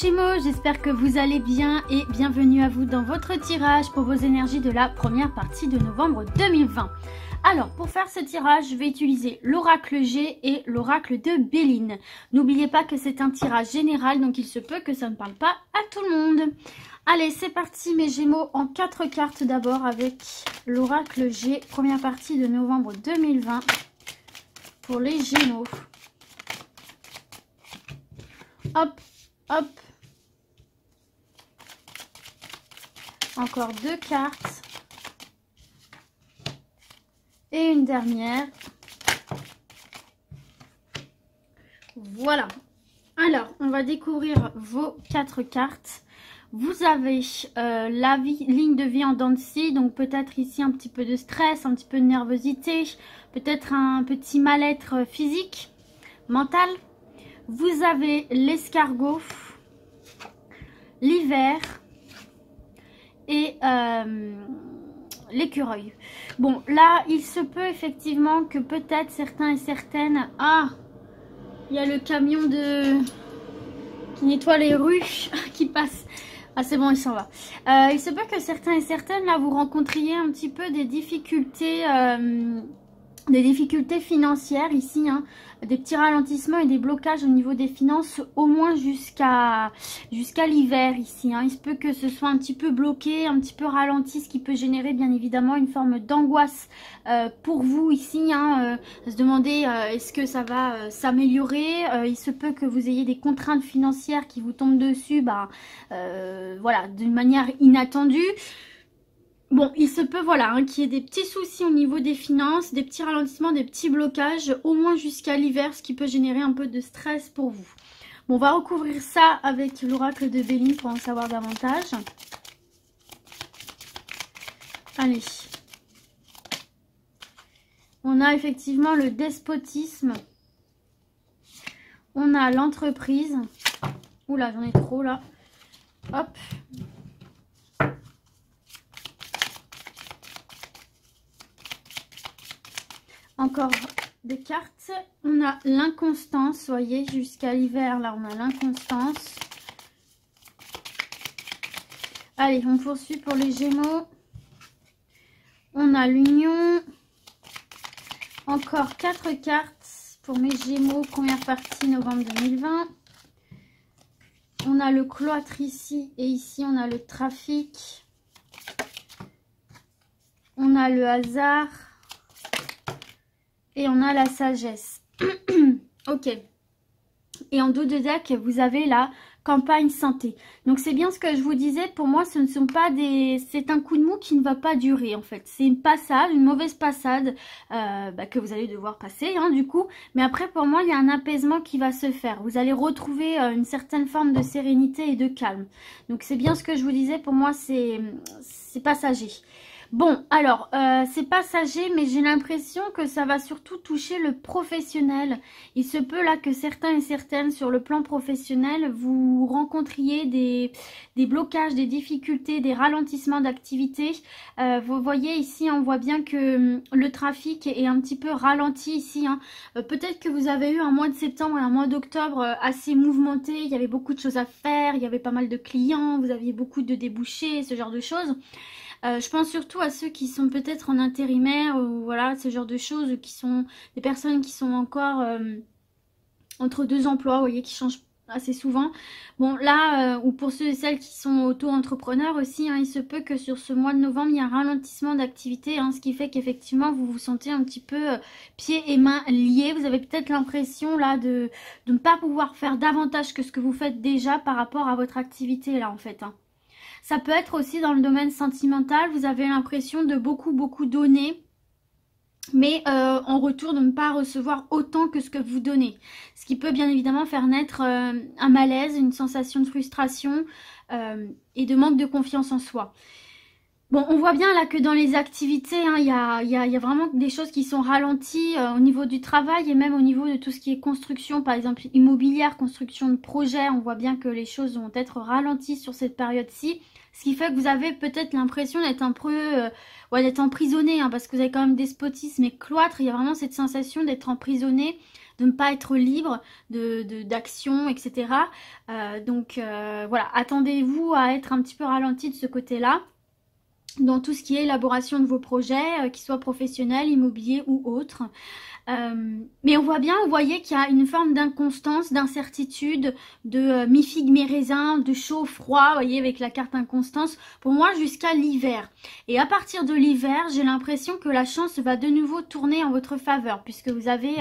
Gémeaux, j'espère que vous allez bien et bienvenue à vous dans votre tirage pour vos énergies de la première partie de novembre 2020. Alors, pour faire ce tirage, je vais utiliser l'oracle G et l'oracle de Béline. N'oubliez pas que c'est un tirage général, donc il se peut que ça ne parle pas à tout le monde. Allez, c'est parti mes Gémeaux, en 4 cartes d'abord avec l'oracle G, première partie de novembre 2020 pour les Gémeaux. Hop, hop. Encore 2 cartes. Et une dernière. Voilà. Alors, on va découvrir vos 4 cartes. Vous avez la ligne de vie en dents de scie, donc peut-être ici un petit peu de stress, un petit peu de nervosité, peut-être un petit mal-être physique, mental. Vous avez l'escargot, l'hiver et l'écureuil. Bon, là, il se peut effectivement que peut-être certains et certaines... Ah, il y a le camion qui nettoie les rues qui passe. Ah, c'est bon, il s'en va. Il se peut que certains et certaines, là, vous rencontriez un petit peu des difficultés financières ici, hein, des petits ralentissements et des blocages au niveau des finances, au moins jusqu'à l'hiver ici, hein. Il se peut que ce soit un petit peu bloqué, un petit peu ralenti, ce qui peut générer bien évidemment une forme d'angoisse pour vous ici, hein, se demander est-ce que ça va s'améliorer. Il se peut que vous ayez des contraintes financières qui vous tombent dessus, voilà, d'une manière inattendue. Bon, il se peut, voilà, hein, qu'il y ait des petits soucis au niveau des finances, des petits ralentissements, des petits blocages, au moins jusqu'à l'hiver, ce qui peut générer un peu de stress pour vous. Bon, on va recouvrir ça avec l'oracle de Béline pour en savoir davantage. Allez. On a effectivement le despotisme. On a l'entreprise. Oula, j'en ai trop là. Hop. Encore des cartes. On a l'inconstance, voyez, jusqu'à l'hiver, là, on a l'inconstance. Allez, on poursuit pour les Gémeaux. On a l'union. Encore 4 cartes pour mes Gémeaux, première partie, novembre 2020. On a le cloître ici, et ici, on a le trafic. On a le hasard. Et on a la sagesse. Ok. Et en dos de deck, vous avez la campagne santé. Donc c'est bien ce que je vous disais. Pour moi, ce ne sont pas des... C'est un coup de mou qui ne va pas durer en fait. C'est une passade, une mauvaise passade que vous allez devoir passer hein, du coup. Mais après, pour moi, il y a un apaisement qui va se faire. Vous allez retrouver une certaine forme de sérénité et de calme. Donc c'est bien ce que je vous disais. Pour moi, c'est passager. Bon, alors, c'est passager, mais j'ai l'impression que ça va surtout toucher le professionnel. Il se peut là que certains et certaines, sur le plan professionnel, vous rencontriez des blocages, des difficultés, des ralentissements d'activité. Vous voyez ici, on voit bien que le trafic est un petit peu ralenti ici, hein. Peut-être que vous avez eu un mois de septembre et un mois d'octobre assez mouvementé. Il y avait beaucoup de choses à faire, il y avait pas mal de clients, vous aviez beaucoup de débouchés, ce genre de choses. Je pense surtout à ceux qui sont peut-être en intérimaire ou voilà, ce genre de choses, qui sont des personnes qui sont encore entre 2 emplois, vous voyez, qui changent assez souvent. Bon là, ou pour ceux et celles qui sont auto-entrepreneurs aussi, hein, il se peut que sur ce mois de novembre, il y a un ralentissement d'activité, hein, ce qui fait qu'effectivement, vous vous sentez un petit peu pieds et mains liés. Vous avez peut-être l'impression là de ne pas pouvoir faire davantage que ce que vous faites déjà par rapport à votre activité là en fait, hein. Ça peut être aussi dans le domaine sentimental, vous avez l'impression de beaucoup donner, mais en retour de ne pas recevoir autant que ce que vous donnez. Ce qui peut bien évidemment faire naître un malaise, une sensation de frustration et de manque de confiance en soi. Bon, on voit bien là que dans les activités, hein, il y a vraiment des choses qui sont ralenties au niveau du travail et même au niveau de tout ce qui est construction, par exemple immobilière, construction de projets. On voit bien que les choses vont être ralenties sur cette période-ci. Ce qui fait que vous avez peut-être l'impression d'être un peu d'être emprisonné, hein, parce que vous avez quand même despotisme et cloître. Il y a vraiment cette sensation d'être emprisonné de ne pas être libre d'action, etc. Voilà, attendez-vous à être un petit peu ralenti de ce côté-là, dans tout ce qui est élaboration de vos projets, qu'ils soient professionnels, immobiliers ou autres. Mais on voit bien, vous voyez qu'il y a une forme d'inconstance, d'incertitude, de mi-figue, mi-raisin, de chaud, froid, vous voyez, avec la carte inconstance, pour moi jusqu'à l'hiver. Et à partir de l'hiver, j'ai l'impression que la chance va de nouveau tourner en votre faveur, puisque vous avez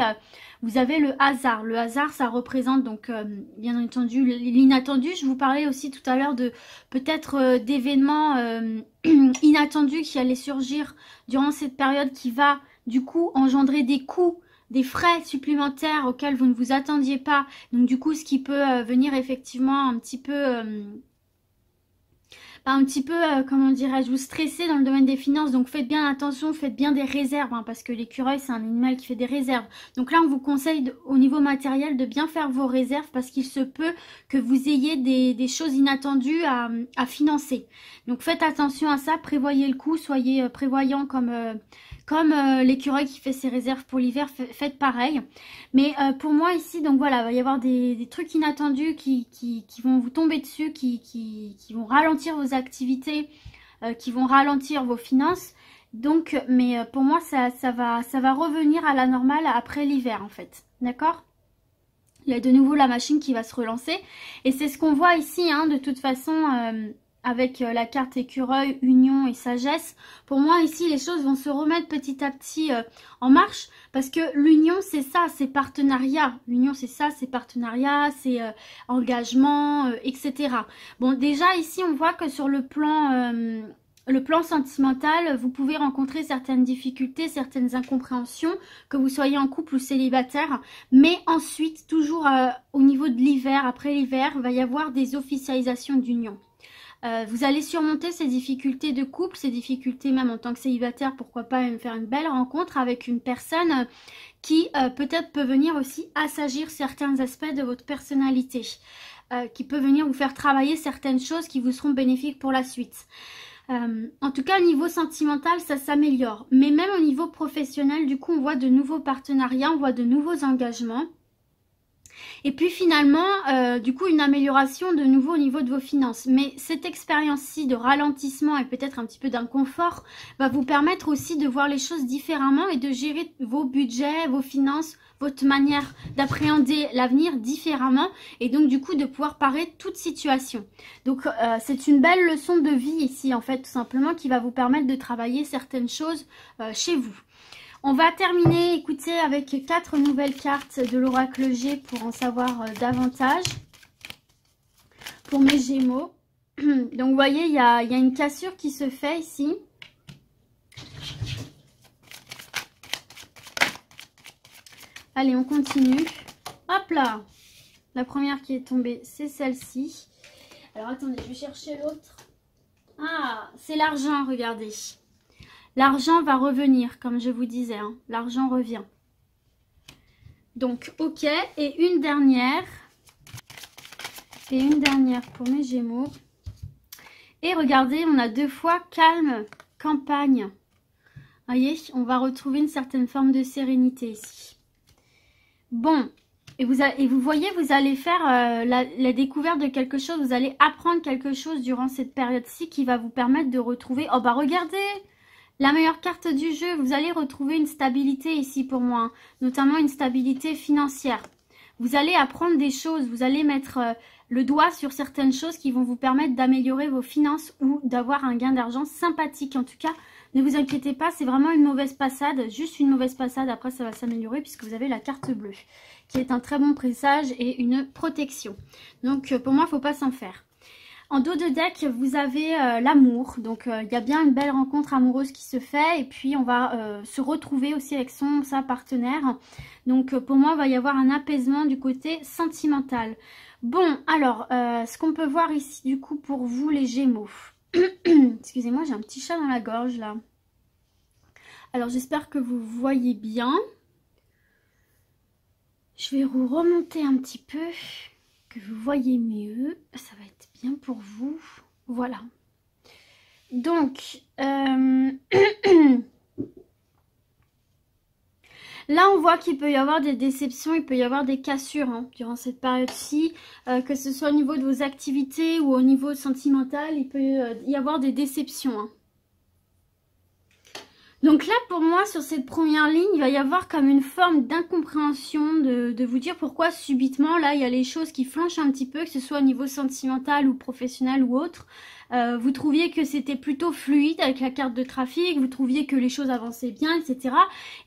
le hasard. Le hasard, ça représente donc, bien entendu, l'inattendu. Je vous parlais aussi tout à l'heure de peut-être d'événements inattendus qui allaient surgir durant cette période qui va du coup engendrer des coûts, des frais supplémentaires auxquels vous ne vous attendiez pas. Donc du coup, ce qui peut venir effectivement comment dirais-je, vous stresser dans le domaine des finances. Donc faites bien attention, faites bien des réserves, hein, parce que l'écureuil, c'est un animal qui fait des réserves. Donc là, on vous conseille au niveau matériel de bien faire vos réserves, parce qu'il se peut que vous ayez des choses inattendues à financer. Donc faites attention à ça, prévoyez le coup, soyez prévoyant comme l'écureuil qui fait ses réserves pour l'hiver, faites pareil. Mais pour moi ici, donc voilà, il va y avoir des trucs inattendus qui vont vous tomber dessus, qui vont ralentir vos activités, qui vont ralentir vos finances. Donc, mais pour moi, ça va revenir à la normale après l'hiver en fait. D'accord ? Il y a de nouveau la machine qui va se relancer. Et c'est ce qu'on voit ici, hein, de toute façon... avec la carte écureuil, union et sagesse. Pour moi, ici, les choses vont se remettre petit à petit en marche, parce que l'union, c'est ça, c'est partenariat. L'union, c'est ça, c'est partenariat, c'est engagement, etc. Bon, déjà, ici, on voit que sur le plan sentimental, vous pouvez rencontrer certaines difficultés, certaines incompréhensions, que vous soyez en couple ou célibataire. Mais ensuite, toujours au niveau de l'hiver, après l'hiver, il va y avoir des officialisations d'union. Vous allez surmonter ces difficultés de couple, ces difficultés même en tant que célibataire, pourquoi pas même faire une belle rencontre avec une personne qui peut-être peut venir aussi assagir certains aspects de votre personnalité, qui peut venir vous faire travailler certaines choses qui vous seront bénéfiques pour la suite. En tout cas, au niveau sentimental, ça s'améliore. Mais même au niveau professionnel, du coup, on voit de nouveaux partenariats, on voit de nouveaux engagements. Et puis finalement, du coup, une amélioration de nouveau au niveau de vos finances. Mais cette expérience-ci de ralentissement et peut-être un petit peu d'inconfort va vous permettre aussi de voir les choses différemment et de gérer vos budgets, vos finances, votre manière d'appréhender l'avenir différemment. Et donc du coup, de pouvoir parer toute situation. Donc c'est une belle leçon de vie ici, en fait, tout simplement, qui va vous permettre de travailler certaines choses chez vous. On va terminer, écoutez, avec 4 nouvelles cartes de l'oracle G pour en savoir davantage pour mes Gémeaux. Donc, vous voyez, il y a une cassure qui se fait ici. Allez, on continue. Hop là! La première qui est tombée, c'est celle-ci. Alors, attendez, je vais chercher l'autre. Ah, c'est l'argent, regardez. L'argent va revenir, comme je vous disais, hein. L'argent revient. Donc, ok. Et une dernière. Et une dernière pour mes Gémeaux. Et regardez, on a 2 fois calme, campagne. Vous voyez, on va retrouver une certaine forme de sérénité ici. Bon. Et vous voyez, vous allez faire la découverte de quelque chose. Vous allez apprendre quelque chose durant cette période-ci qui va vous permettre de retrouver... Oh, bah regardez! La meilleure carte du jeu, vous allez retrouver une stabilité ici pour moi, hein, notamment une stabilité financière. Vous allez apprendre des choses, vous allez mettre le doigt sur certaines choses qui vont vous permettre d'améliorer vos finances ou d'avoir un gain d'argent sympathique. En tout cas, ne vous inquiétez pas, c'est vraiment une mauvaise passade, juste une mauvaise passade, après ça va s'améliorer puisque vous avez la carte bleue, qui est un très bon présage et une protection. Donc pour moi, il ne faut pas s'en faire. En dos de deck, vous avez l'amour. Donc, il y a bien une belle rencontre amoureuse qui se fait. Et puis, on va se retrouver aussi avec sa partenaire. Donc, pour moi, il va y avoir un apaisement du côté sentimental. Bon, alors, ce qu'on peut voir ici, du coup, pour vous, les Gémeaux. Excusez-moi, j'ai un petit chat dans la gorge, là. Alors, j'espère que vous voyez bien. Je vais vous remonter un petit peu, que vous voyez mieux. Ça va être bien pour vous. Voilà. Donc, Là, on voit qu'il peut y avoir des déceptions, il peut y avoir des cassures hein, durant cette période-ci, que ce soit au niveau de vos activités ou au niveau sentimental, il peut y avoir des déceptions. Hein. Donc là, pour moi, sur cette première ligne, il va y avoir comme une forme d'incompréhension de vous dire pourquoi subitement, là, il y a les choses qui flanchent un petit peu, que ce soit au niveau sentimental ou professionnel ou autre. Vous trouviez que c'était plutôt fluide avec la carte de trafic, vous trouviez que les choses avançaient bien, etc.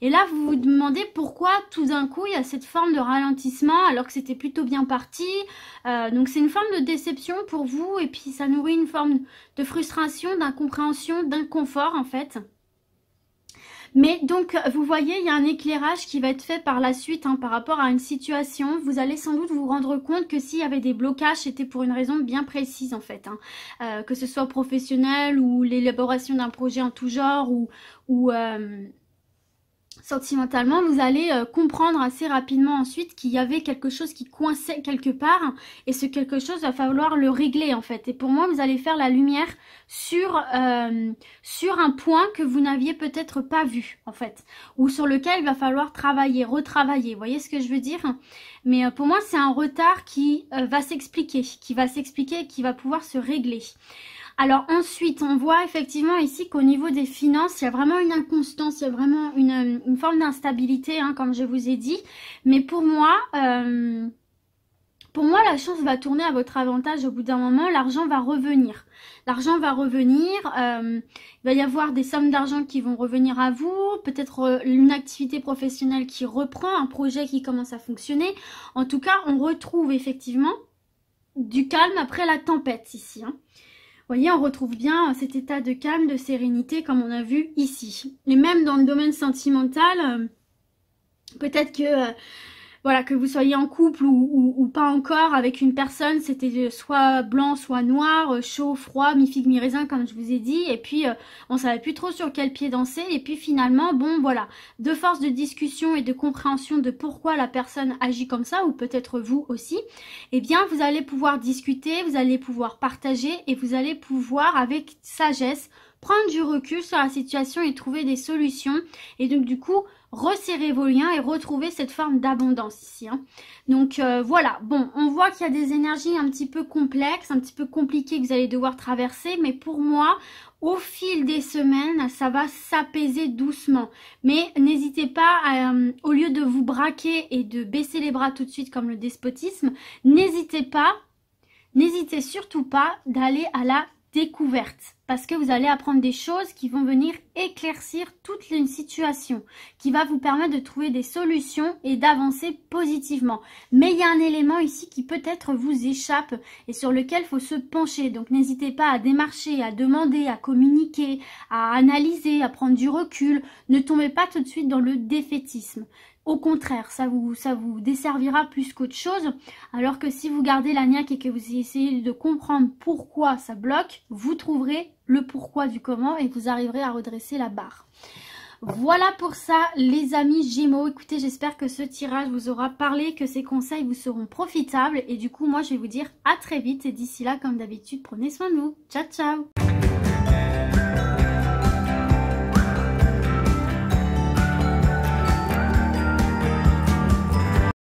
Et là, vous vous demandez pourquoi tout d'un coup, il y a cette forme de ralentissement alors que c'était plutôt bien parti. Donc c'est une forme de déception pour vous et puis ça nourrit une forme de frustration, d'incompréhension, d'inconfort en fait. Mais donc, vous voyez, il y a un éclairage qui va être fait par la suite hein, par rapport à une situation. Vous allez sans doute vous rendre compte que s'il y avait des blocages, c'était pour une raison bien précise en fait. Hein. Que ce soit professionnel ou l'élaboration d'un projet en tout genre ou sentimentalement, vous allez comprendre assez rapidement ensuite qu'il y avait quelque chose qui coinçait quelque part et ce quelque chose va falloir le régler en fait. Et pour moi, vous allez faire la lumière sur un point que vous n'aviez peut-être pas vu en fait ou sur lequel il va falloir travailler, retravailler. Vous voyez ce que je veux dire? Mais pour moi, c'est un retard qui va s'expliquer, qui va pouvoir se régler. Alors ensuite, on voit effectivement ici qu'au niveau des finances, il y a vraiment une inconstance, il y a vraiment une forme d'instabilité, hein, comme je vous ai dit. Mais pour moi, la chance va tourner à votre avantage au bout d'un moment, l'argent va revenir. L'argent va revenir, il va y avoir des sommes d'argent qui vont revenir à vous, peut-être une activité professionnelle qui reprend, un projet qui commence à fonctionner. En tout cas, on retrouve effectivement du calme après la tempête ici, hein. Vous voyez, on retrouve bien cet état de calme, de sérénité comme on a vu ici. Et même dans le domaine sentimental, peut-être que, voilà, que vous soyez en couple ou pas encore avec une personne, c'était soit blanc, soit noir, chaud, froid, mi-figue, mi-raisin comme je vous ai dit. Et puis, on savait plus trop sur quel pied danser. Et puis finalement, bon voilà, de force de discussion et de compréhension de pourquoi la personne agit comme ça, ou peut-être vous aussi, eh bien vous allez pouvoir discuter, vous allez pouvoir partager et vous allez pouvoir avec sagesse prendre du recul sur la situation et trouver des solutions. Et donc du coup, resserrer vos liens et retrouver cette forme d'abondance ici. Hein. Donc voilà, bon, on voit qu'il y a des énergies un petit peu complexes, un petit peu compliquées que vous allez devoir traverser. Mais pour moi, au fil des semaines, ça va s'apaiser doucement. Mais n'hésitez pas, au lieu de vous braquer et de baisser les bras tout de suite comme le despotisme, n'hésitez surtout pas d'aller à la découverte, parce que vous allez apprendre des choses qui vont venir éclaircir toute une situation, qui va vous permettre de trouver des solutions et d'avancer positivement. Mais il y a un élément ici qui peut-être vous échappe et sur lequel il faut se pencher. Donc n'hésitez pas à démarcher, à demander, à communiquer, à analyser, à prendre du recul. Ne tombez pas tout de suite dans le défaitisme. Au contraire, ça vous desservira plus qu'autre chose. Alors que si vous gardez la niaque et que vous essayez de comprendre pourquoi ça bloque, vous trouverez le pourquoi du comment et vous arriverez à redresser la barre. Voilà pour ça les amis Gémeaux. Écoutez, j'espère que ce tirage vous aura parlé, que ces conseils vous seront profitables. Et du coup, moi je vais vous dire à très vite. Et d'ici là, comme d'habitude, prenez soin de vous. Ciao, ciao!